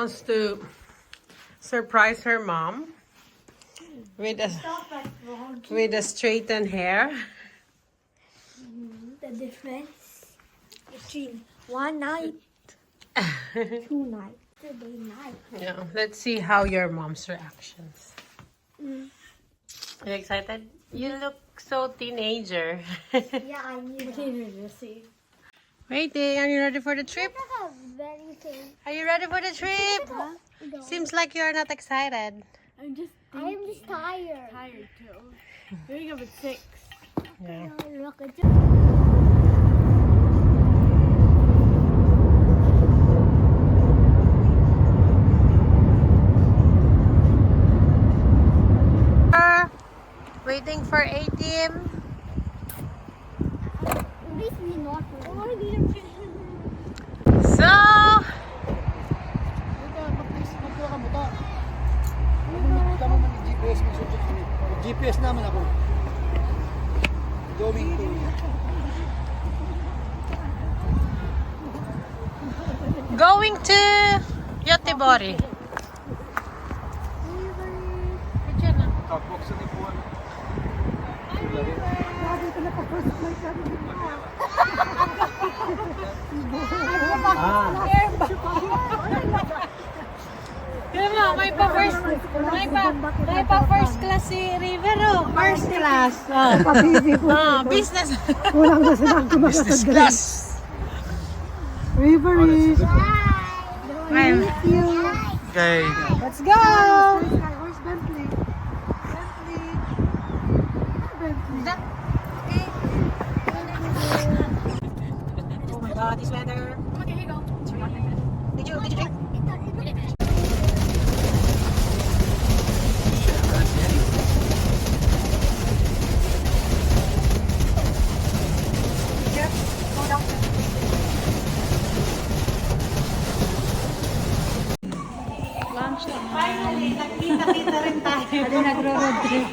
wants to surprise her mom with a straightened hair. The difference between one night, 2 nights, 3 nights. Yeah, let's see how your mom's reactions. Are you excited? You look so teenager. Yeah, I need to see. Waiting, are you ready for the trip? Very thing. Are you ready for the trip? Seems like you are not excited. I'm just tired. Tired too. Waking up at 6. Yeah. Look at Waiting for ATM. Please be not. So, GPS naman ako. Going to. going to Yotibori. Tapos sa nipuan. Diba, may pa first class si Rivero. First class. Business. Walang na silang Business class. Rivery. Well, Okay. let's go. Where's Bentley? Oh my God, this weather. Okay, here you go. Did you drink? Finally, nagkita-kita rin tayo. Ano nagro-road trip?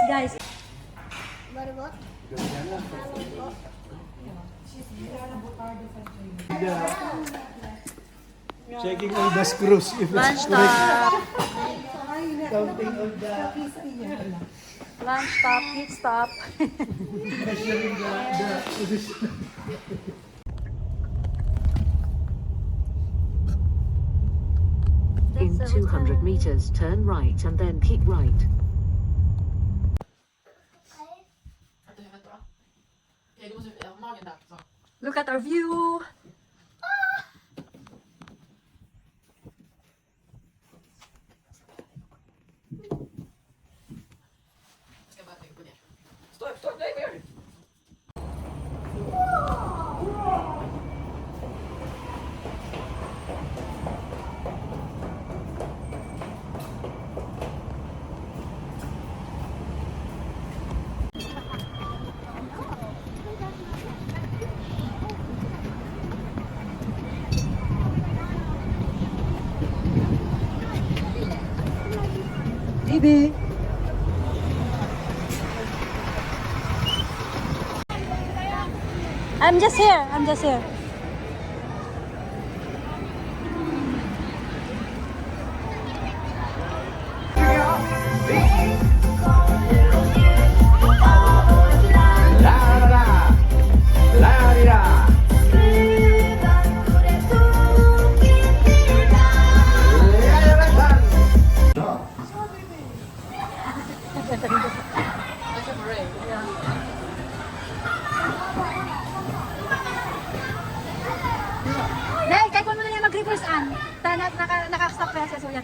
Guys. What about? Checking all the screws if it's correct. Counting all the Lunch stop, pit stop. measuring the position. In 200 meters, turn right and then keep right. Look at our view. Baby. I'm just here. Dahil, kahit mo na yan mag-reverse an. Naka-stop kaya siya, so yan.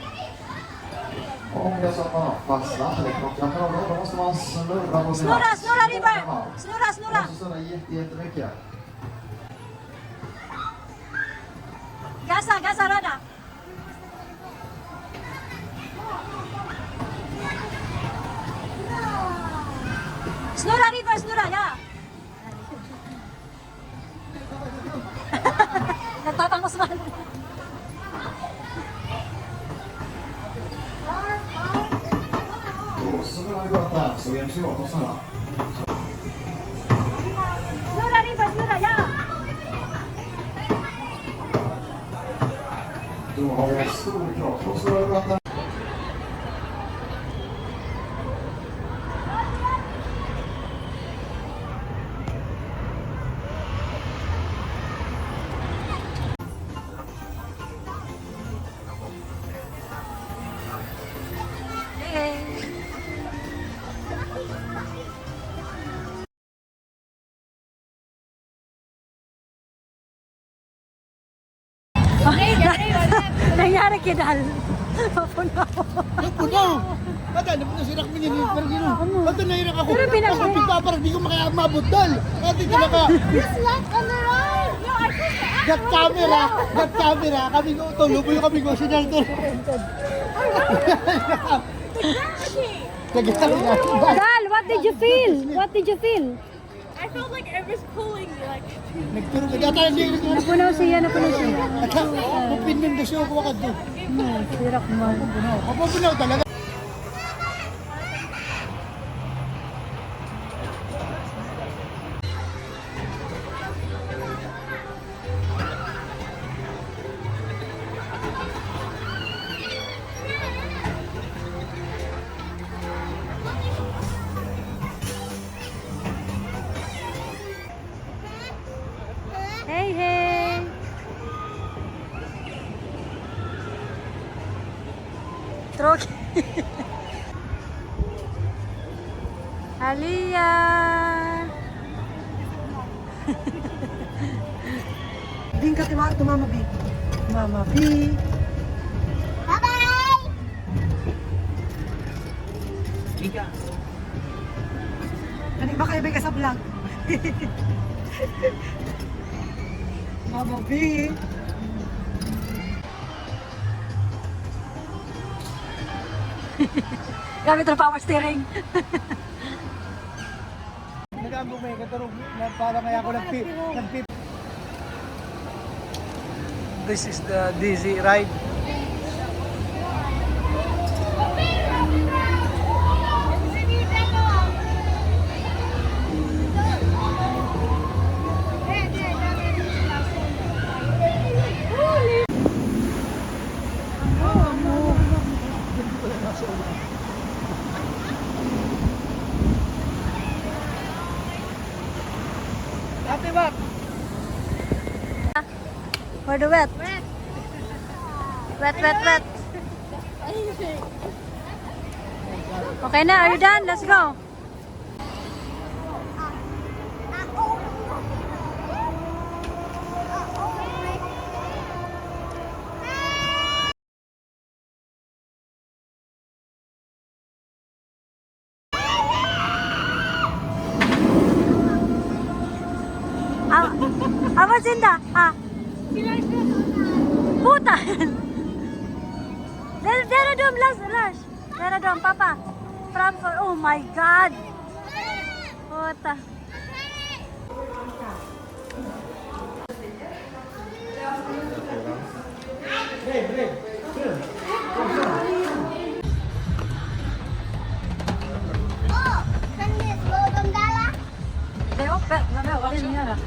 皆様、パスタ、こちらからどうもします。Snura, river! Snura! Gasa, Rada! Snura, river, ya! Nagtatangos man. たそういう手を落とさな Nura, reverse, Nura, yeah. でもすぐに今日そうするよかった Nangyari kidal. Papuno. Puno! Ba't ano po nasirak mo niya? Parang gano'n. Ba't nairak ako? Pero pinag- Ako pagpaparang di ko makayamabot dal. Ba't hindi ka? Just left on the right. No, I pushed the Got camera! Got camera! Kami ko, tuluboy kami ko. Sinal to. Nagkakita. Dal, what did you feel? What did you feel? I felt like it was pulling me like. Nagturo ka. Data hindi. Napuno siya, napuno siya. Kung pinundas yung ako wakad doon. Sirak mo. Kapapunaw talaga. Hey, hey. Troke. Aliyah. Bing ka tumama, Bing. Mama, Bing. Bye-bye. Ano ba kayo ka sa vlog? Mama, Bing. Gamit ng power steering. Nagambong may katarong na parang kaya ako nagpip. This is the Dizzy ride. Ate Bak! For the wet. Wet, wet, wet. Okay na, are you done? Let's go. What's in that? Puta! Deradom, Lash. Deradom, Papa. Oh my God. Puta. Oh, can you slow them down? What is here?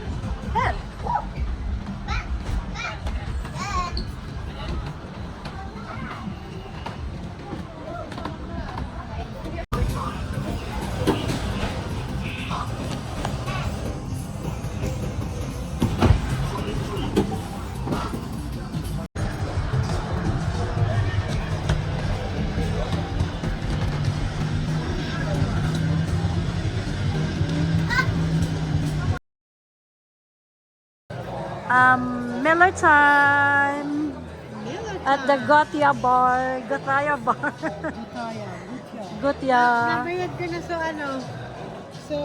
Miller time at the Gotia bar. Gotaya bar. Gotia. Nabayad ka na sa ano? So,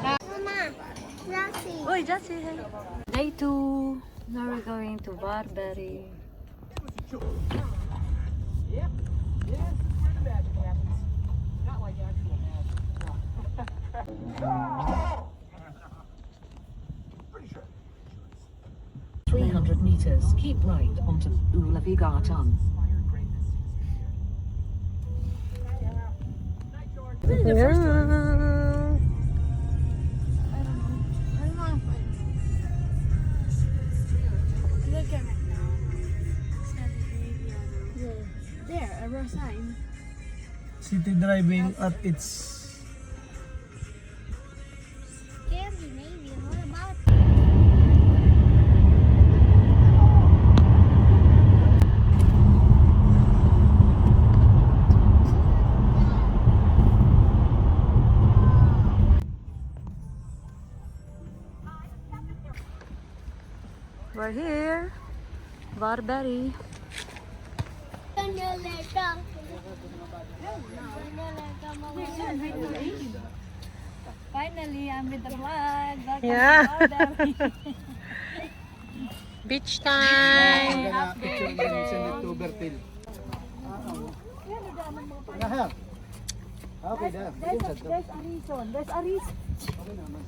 Mama, Lassie. Uy, Jassy. Day 2. Now we're going to Barberry. 300 meters, keep right onto Ulavigartan. Look at it now. Scandinavia. There, a road sign. City driving at its... Scandinavia, what about? We're here. Barbary. Finally, I'm with the vlog. Welcome Yeah. to Barbary. Beach time. Picture ng Senate Overtail. Okay, there. There's a reason. There's a reason.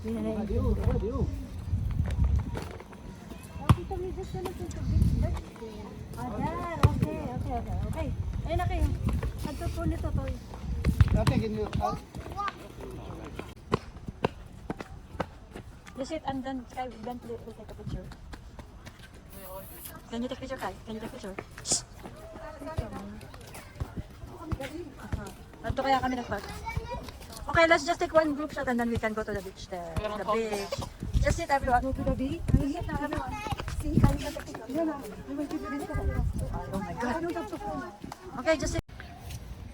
Radio. Tito, we just gonna take a beach. There. Okay. Ayun na kayo. Adto po nito to. Okay, ganyan. Just sit and then Sky will take a picture. Can you take picture, Kai? Can you take picture? Adto kaya kami nagpark. Okay, let's just take one group shot and then we can go to the beach there. The beach. Just sit everyone. Go to the beach. Just sit now everyone. See, can you take picture? Oh my God. Okay, just sit.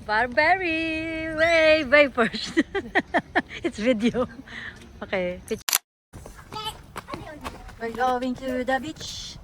Barbary! Wave first. It's video. Okay, picture. We're going to the beach.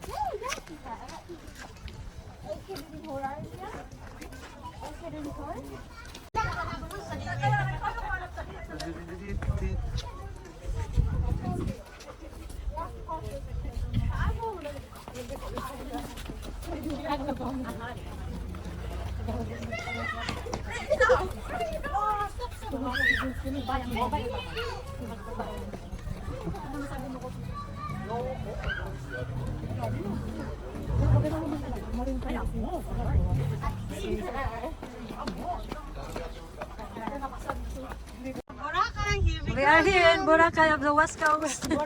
We are here in Boracay of the West Coast. Yeah,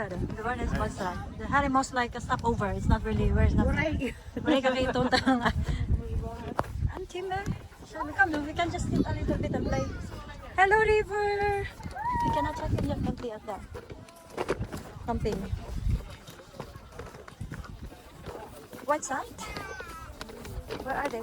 the one is basta. The Harry most like a stopover. It's not really where it's not. Break away total. Auntie man, shall we come? We can just sit a little bit and play. Hello river. We cannot check in yet. Can't be at that. Something. White sand? Where are they?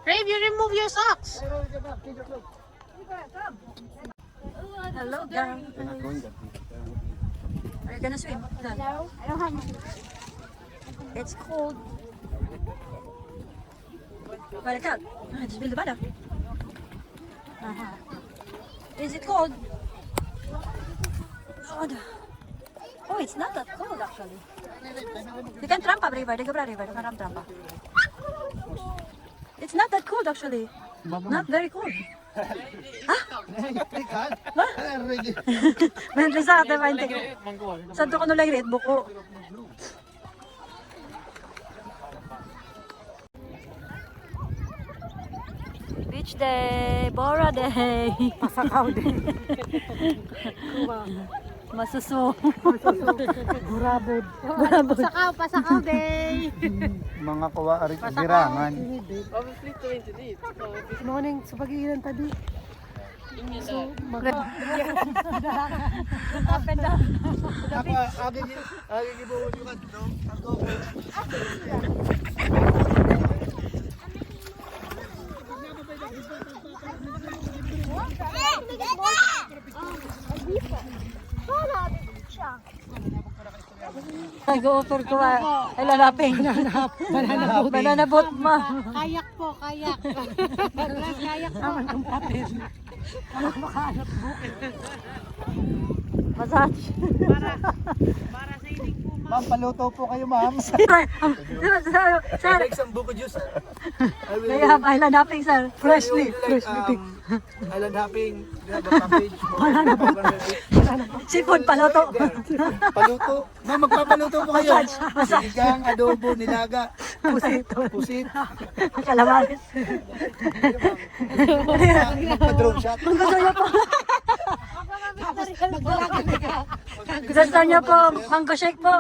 Rave, you remove your socks. Hello, guys. Are you gonna swim? No. I don't have. It's cold. Balikat. It's build the bada. Is it cold? Cold. Oh, it's not that cold actually. You can trampa, river. They go river. You can trampa. It's not that cold actually. Not very cold. Men Lisa, ate mainte. Santo ko nulay red buko. Beach day, Bora day. Pasakaw din. Masuso. Burabod. Pasakaw day. Mga kawaari birangan. Morning sa pag-iilan tadi. So, Up and down. Agi gibuhos yung ano. Nag-offer ko ay lalapin. Banana boat ma. Kayak po, kayak. Kayak po. Massage. Para sa inig po. Ma'am, paluto po kayo, ma'am. Sir, sir, Like some buko juice. I will, they have island hopping, sir. freshly picked. Island hopping. We have a package. Seafood, paloto. Paluto. Ma'am, magpapaluto po kayo. Sinigang, adobo, nilaga, pusit. Kalamaris. Magpa-drone shot. Kung gusto niyo po. Gusto niyo po, mango shake po.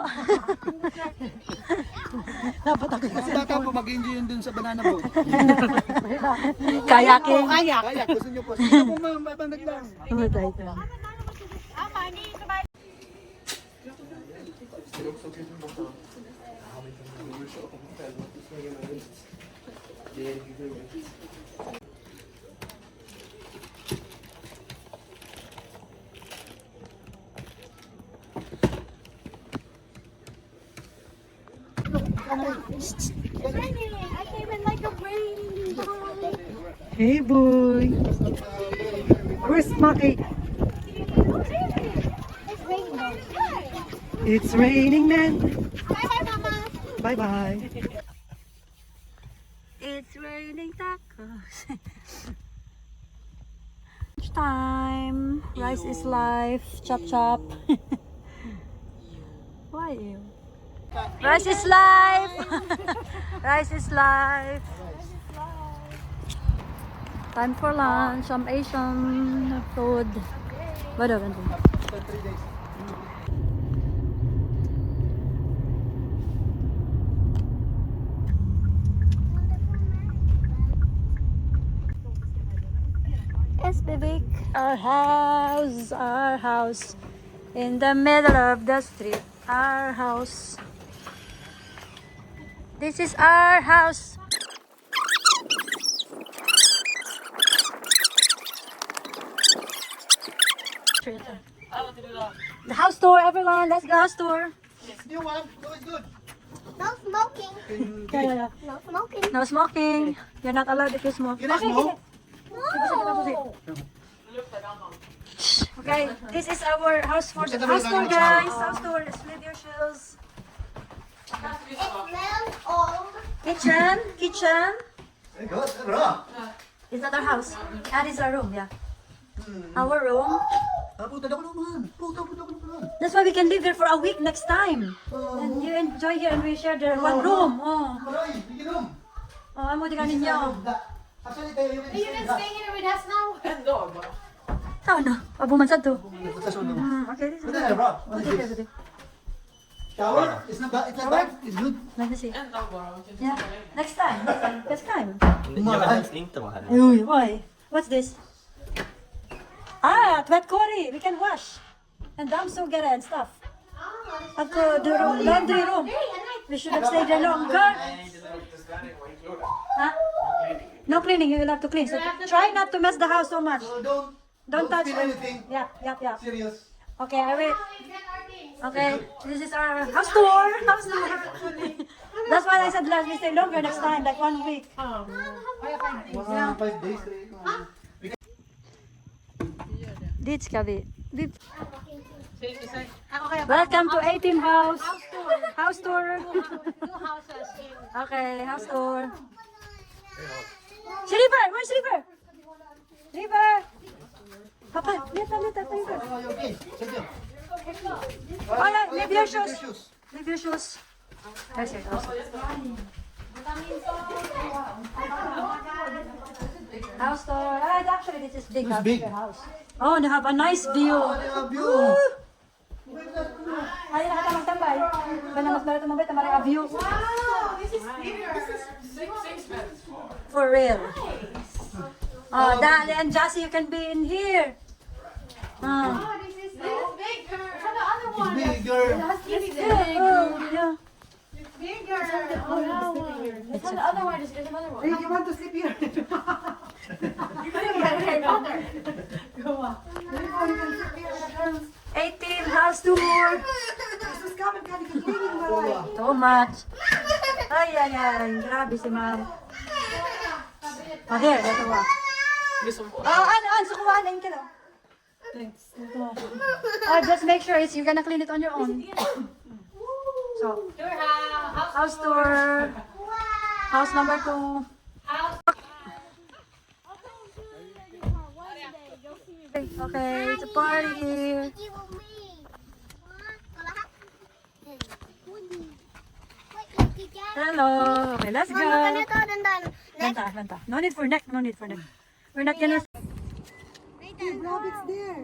Kasi bata po, mag-enjoy yun dun sa banana boat. Kayaking. Kaya, gusto nyo po. Sige po, ma'am, may bandag lang. I came in like a rain. Hey, boy. Where's Maki? It's raining. It's raining, man. Bye, Mama. Bye-bye. It's raining tacos. Time. Rice is life. Chop chop. Why you? Rice is life. Rice is life. Time for lunch. Some Asian food. What do you want? Yes, baby. Our house in the middle of the street. Our house. This is our house. The house tour, everyone. Let's go house tour. New one, always good. No smoking. Yeah. No smoking. No smoking. You're not allowed if you smoke. You not smoke? Okay, this is our house for the house tour, guys. House tour. Let's leave your shoes. It smells old. Kitchen. Very good, bro. Is that our house? That is our room, yeah. Our room. Puta na ko naman. Puta ko naman. That's why we can live here for a week next time. And you enjoy here and we share the one room. Oh, Maray, biginom. amo di ka ninyo. Actually, tayo yung Staying here with us now. Tao na. Abumansad to. Sunog. Okay, this is Pwede na, bro. What is okay, this? okay. Shower? It's not bad. It's good. Let me see. Yeah. Next time. Next time. Why? What's this? Ah, wet curry. We can wash. And damsugare and stuff. At the laundry room. We should have stayed there longer. Huh? No cleaning. You will have to clean. So try not to mess the house so much. So Don't touch feel anything. Yeah. Serious. Okay, I will. Okay, this is our house tour. House tour. That's why I said let's stay longer next time, like 1 week. 5 days. Ditch kabi. Welcome to 18 house. House tour. Okay, house tour. Si River, where's River? River. Papa, leta. Okay, thank you. Oh yeah, leave your shoes. Leave your shoes. That's it. House tour. Actually, this is big. It's big. House. Oh, they have a nice view. View. Ay, nakata magtambay. Kaya mas barato mabay, tamari a view. This is bigger. For real. Oh, Dali and Jassy, you can be in here. This is bigger. The other one. Bigger. It's big. Oh, yeah. It's bigger. Oh, no. It's the other one. There's another one. You want to sleep here? Go on. 18 house tour. Sus, kaman ka, di ka cleaning ba? Too much. Ay. Grabe si ma'am. Oh, here. That's one. Oh, ano, sukuhaan na yun. Thanks. Just make sure you're gonna clean it on your own. So, house tour. House number 2. Okay, it's a party. Hello. Okay, let's go. Lanta. No need for neck. We're not gonna... Rabbit's there.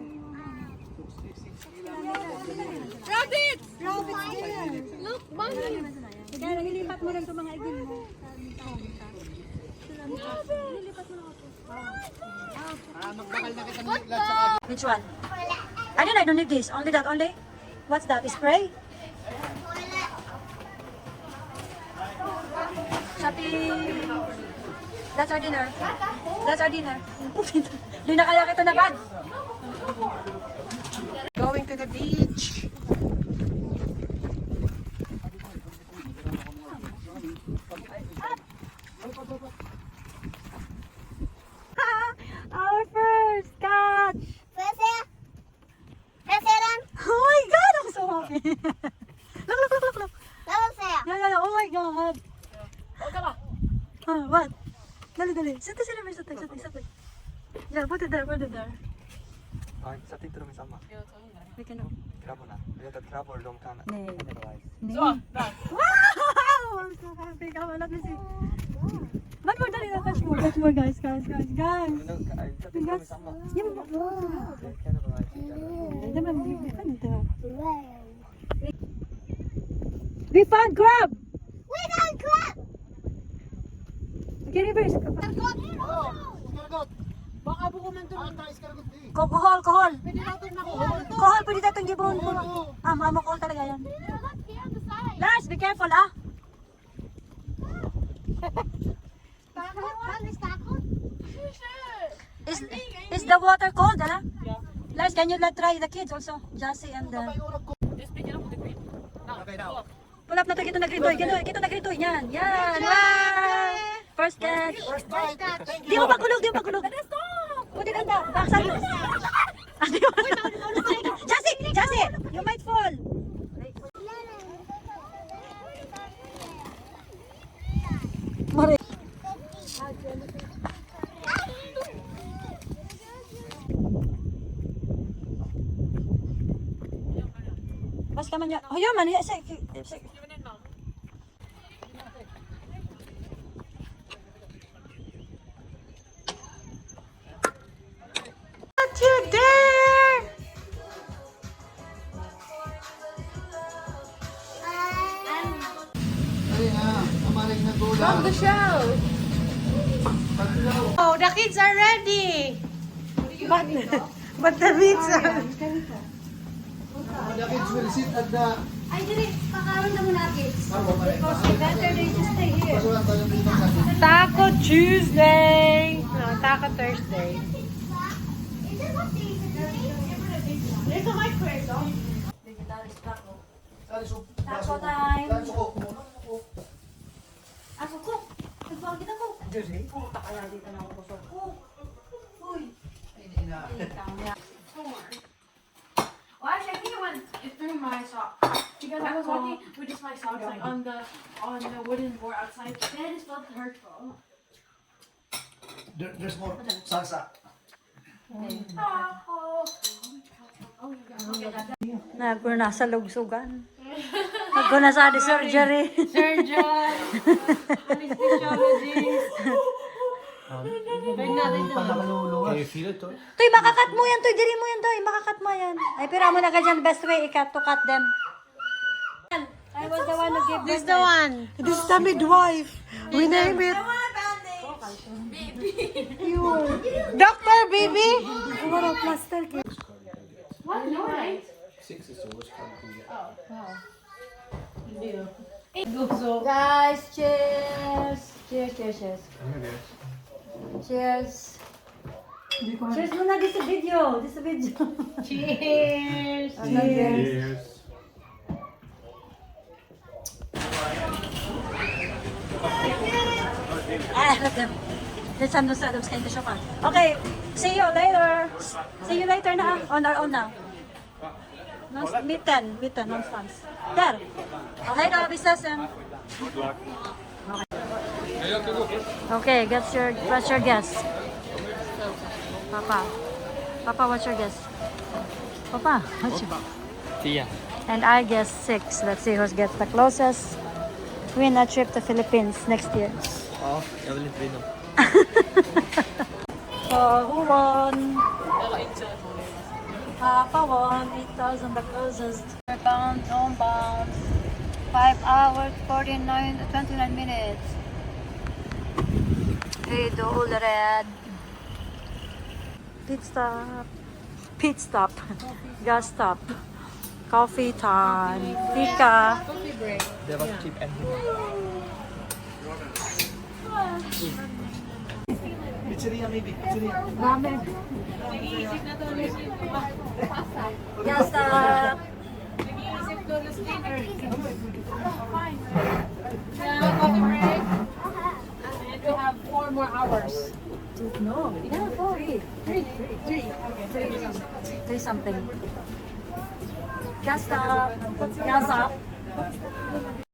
Kaya nililipat mo lang itong mga igil mo. Magbakal na kita ng lahat sa Which one? I don't need this. Only that only? What's that? Spray? Shopping. That's our dinner. Hindi na kaya kita na bag. Going to the beach. Our first catch. Oh my God, I'm so happy. Look. Yeah. Oh my God. What? Dali. Sati. Yeah, put it there. setting terus sama. We can... Grab na. Kita grab or long kana. Nee. Otherwise. Wow! I'm so happy. Come on, let me see. One more, dali na. Touch more, guys. Setting terus sama. We found crab! Okay, reverse. Baka buko man doon. Iskargot di. Kohol. Pwede natin makuha. Kohol, pwede natin gibon. Mama kohol talaga yan. Lars, be careful, ah. Is the water cold, ah? Lars, can you try the kids also? Jassy and the... Okay now. Pull up na to, kita nagritoy. Yan. Wow! First catch. Di mo pagkulog. Pwede ganda. Baksan mo. Jassy, you might fall. Mari. Bas ka man ya. Ayaw man ya. What you dare? Ay nga, amaring nagulang. From the show. Oh, the kids are ready. But the beats are... The kids will sit at the... Ay, dili, pakaroon na muna kids. Better they just stay here. Pasulan tayo dito sa akin. Taco Tuesday. No, Taco Thursday. There's a microwave though. Sali suko. Taco time. Sali suko. Ako ko. Nagpawag kita ko. Dili. Puta kaya dito na ako kusok. Uy. Well, actually, I think it went through my sock because I was walking with just my socks like on the wooden board outside. Then I just felt hurtful. There's more salsa. Nagko na sa lugsugan. Nagko na sa surgery. Surgeon. Anesthesiologist. Can you feel it? Toy, makakat mo yan. Toy, diri mo yan, Toy. Makakat mo yan. Ay, pero mo na ka dyan. Best way, ikat to cut them. I was the one who gave This is the one. This is the midwife. We name it. Doctor, baby. What a plaster cake. What? No, right? 6 is the worst kind of thing. Guys, cheers. Cheers. Cheers. Cheers muna. This is video. Cheers. Cheers. Let's have no setups kayo siya pa. Okay, see you later. See you later na. On our own now. Mitten, non-stans. Där! Hej då, vi ses sen! Okay, what's your guess? Papa, what's your guess? Papa, what's your... Tia. And I guess 6. Let's see who gets the closest. Win a trip to Philippines next year. Ja, jag vill inte vinna. So, who won? Papa won. 8,000 the closest. Bound, homebound. 5 hours, 29 minutes. Hey, the old red. Pit stop. Gas stop. Coffee time. Fika. Det var typ en timme. Pizzeria maybe. Pizzeria. Ramen. Gas stop. Coffee break. And we have 4 more hours. No. Yeah, 4. 3 something. Gas stop. Gas up.